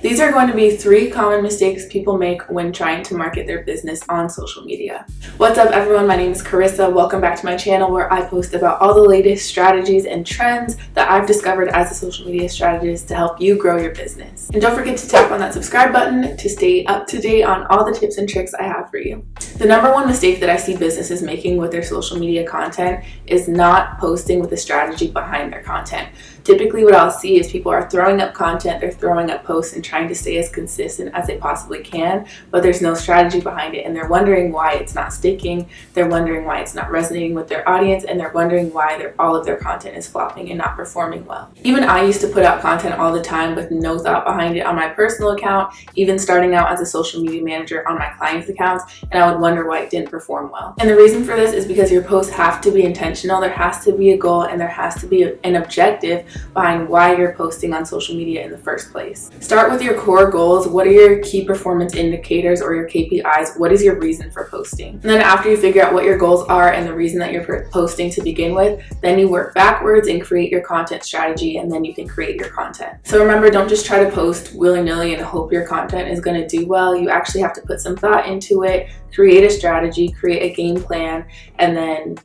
These are going to be 3 common mistakes people make when trying to market their business on social media. What's up everyone, my name is Charissa. Welcome back to my channel where I post about all the latest strategies and trends that I've discovered as a social media strategist to help you grow your business. And don't forget to tap on that subscribe button to stay up to date on all the tips and tricks I have for you. The number one mistake that I see businesses making with their social media content is not posting with a strategy behind their content. Typically what I'll see is people are throwing up content, they're throwing up posts and trying to stay as consistent as they possibly can, but there's no strategy behind it, and they're wondering why it's not sticking, they're wondering why it's not resonating with their audience, and they're wondering why all of their content is flopping and not performing well. Even I used to put out content all the time with no thought behind it on my personal account, even starting out as a social media manager on my clients' accounts, and I would wonder why it didn't perform well. And the reason for this is because your posts have to be intentional, there has to be a goal, and there has to be an objective behind why you're posting on social media in the first place. Start with your core goals. What are your key performance indicators or your KPIs? What is your reason for posting? And then after you figure out what your goals are and the reason that you're posting to begin with, then you work backwards and create your content strategy, and then you can create your content. So remember, don't just try to post willy-nilly and hope your content is going to do well. You actually have to put some thought into it, create a strategy, create a game plan, and then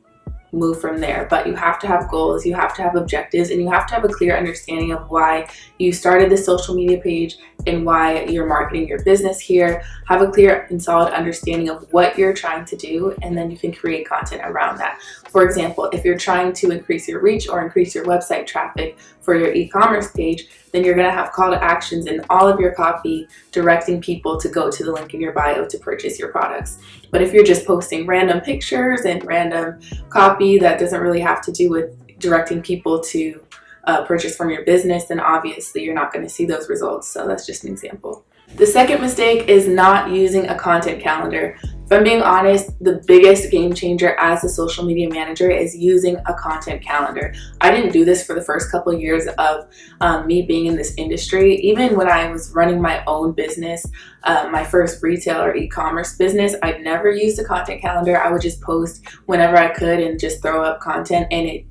move from there. But you have to have goals, you have to have objectives, and you have to have a clear understanding of why you started the social media page and why you're marketing your business here. Have a clear and solid understanding of what you're trying to do, and then you can create content around that. For example, if you're trying to increase your reach or increase your website traffic for your e-commerce page, then you're going to have call to actions in all of your copy directing people to go to the link in your bio to purchase your products. But if you're just posting random pictures and random copy that doesn't really have to do with directing people to purchase from your business, then obviously you're not going to see those results. So that's just an example. The second mistake is not using a content calendar. If I'm being honest, the biggest game changer as a social media manager is using a content calendar. I didn't do this for the first couple of years of me being in this industry. Even when I was running my own business, my first retail or e-commerce business, I'd never used a content calendar. I would just post whenever I could and just throw up content, and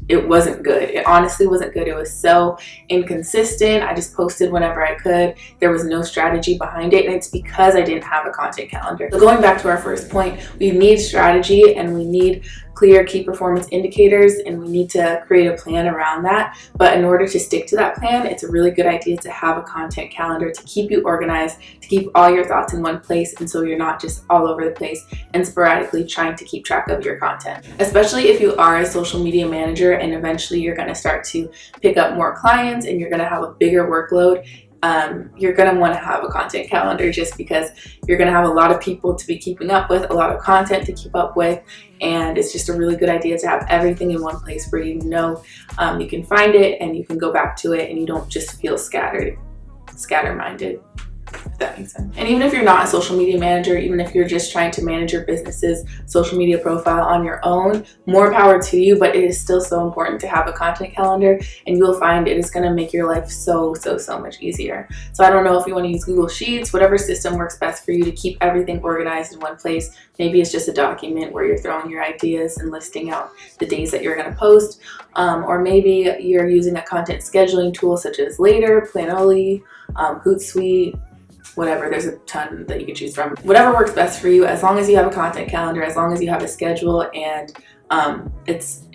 it wasn't good. It honestly wasn't good. It was so inconsistent. I just posted whenever I could. There was no strategy behind it, and it's because I didn't have a content calendar. So going back to our first point, we need strategy and we need clear key performance indicators, and we need to create a plan around that. But in order to stick to that plan, it's a really good idea to have a content calendar to keep you organized, to keep all your thoughts in one place, and so you're not just all over the place and sporadically trying to keep track of your content. Especially if you are a social media manager and eventually you're going to start to pick up more clients and you're going to have a bigger workload. You're going to want to have a content calendar, just because you're going to have a lot of people to be keeping up with, a lot of content to keep up with, and it's just a really good idea to have everything in one place where you know you can find it and you can go back to it and you don't just feel scatterminded. If that makes sense. And even if you're not a social media manager, even if you're just trying to manage your business's social media profile on your own, more power to you, but it is still so important to have a content calendar, and you'll find it is going to make your life so much easier. So I don't know if you want to use Google Sheets, whatever system works best for you to keep everything organized in one place. Maybe it's just a document where you're throwing your ideas and listing out the days that you're going to post, or maybe you're using a content scheduling tool such as Later, Planoly, Hootsuite, whatever. There's a ton that you can choose from. Whatever works best for you, as long as you have a content calendar, as long as you have a schedule, and it's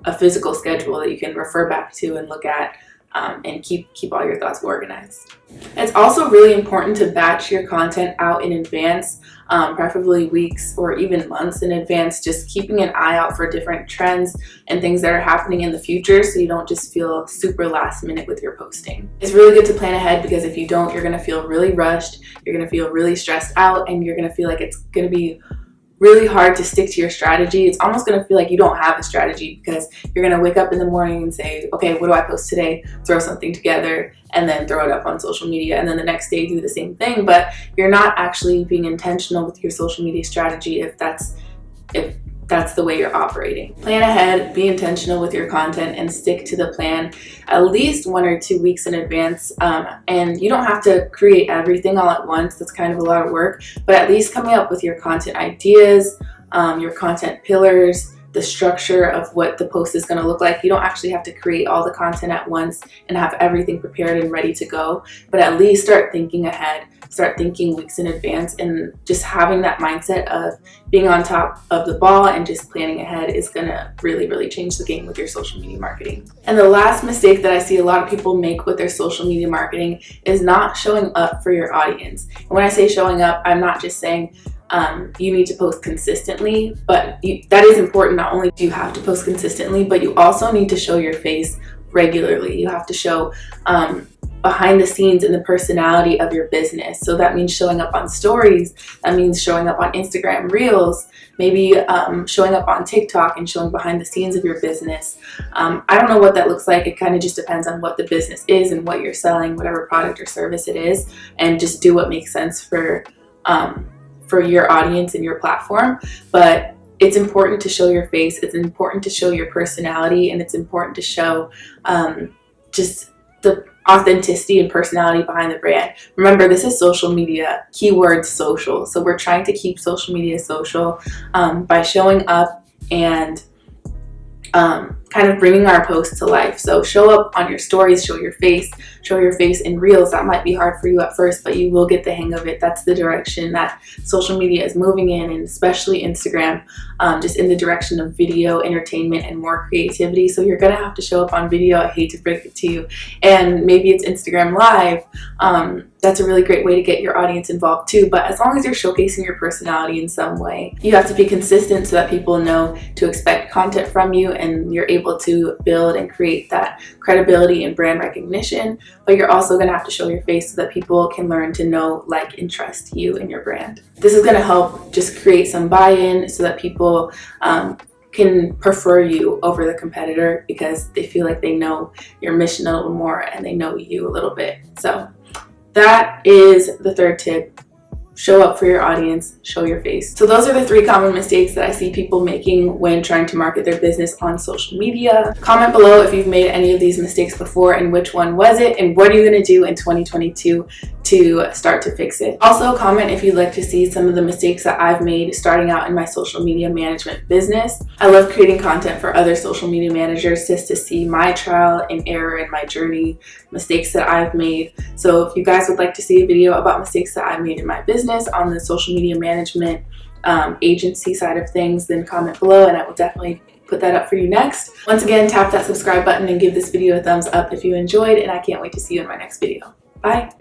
a physical schedule that you can refer back to and look at, and keep all your thoughts organized. It's also really important to batch your content out in advance, preferably weeks or even months in advance, just keeping an eye out for different trends and things that are happening in the future, so you don't just feel super last minute with your posting. It's really good to plan ahead, because if you don't, you're going to feel really rushed, you're going to feel really stressed out, and you're going to feel like it's going to be really hard to stick to your strategy. It's almost going to feel like you don't have a strategy, because you're going to wake up in the morning and say, okay, what do I post today? Throw something together and then throw it up on social media, and then the next day do the same thing. But you're not actually being intentional with your social media strategy if that's the way you're operating. Plan ahead, be intentional with your content, and stick to the plan at least 1 or 2 weeks in advance. And you don't have to create everything all at once. That's kind of a lot of work, but at least coming up with your content ideas, your content pillars, the structure of what the post is going to look like. You don't actually have to create all the content at once and have everything prepared and ready to go, but at least start thinking ahead, start thinking weeks in advance, and just having that mindset of being on top of the ball and just planning ahead is going to really change the game with your social media marketing. And the last mistake that I see a lot of people make with their social media marketing is not showing up for your audience. And when I say showing up, I'm not just saying you need to post consistently, but that is important. Not only do you have to post consistently, but you also need to show your face regularly. You have to show behind the scenes and the personality of your business. So that means showing up on stories, that means showing up on Instagram Reels, maybe showing up on TikTok and showing behind the scenes of your business. I don't know what that looks like. It kind of just depends on what the business is and what you're selling, whatever product or service it is, and just do what makes sense for your audience and your platform. But it's important to show your face, it's important to show your personality, and it's important to show just the authenticity and personality behind the brand. Remember, this is social media, keyword social. So we're trying to keep social media social by showing up and kind of bringing our posts to life. So show up on your stories, show your face in Reels. That might be hard for you at first, but you will get the hang of it. That's the direction that social media is moving in, and especially Instagram, just in the direction of video, entertainment, and more creativity. So you're gonna have to show up on video. I hate to break it to you. And maybe it's Instagram Live. That's a really great way to get your audience involved too. But as long as you're showcasing your personality in some way, you have to be consistent so that people know to expect content from you, and you're able to build and create that credibility and brand recognition. But you're also going to have to show your face so that people can learn to know, like, and trust you and your brand. This is going to help just create some buy-in so that people can prefer you over the competitor, because they feel like they know your mission a little more and they know you a little bit. So that is the third tip. Show up for your audience, show your face. So those are the 3 common mistakes that I see people making when trying to market their business on social media. Comment below if you've made any of these mistakes before and which one was it, and what are you gonna do in 2022 to start to fix it. Also comment if you'd like to see some of the mistakes that I've made starting out in my social media management business. I love creating content for other social media managers just to see my trial and error and my journey, mistakes that I've made. So if you guys would like to see a video about mistakes that I've made in my business on the social media management agency side of things, then comment below and I will definitely put that up for you next. Once again, tap that subscribe button and give this video a thumbs up if you enjoyed, and I can't wait to see you in my next video. Bye.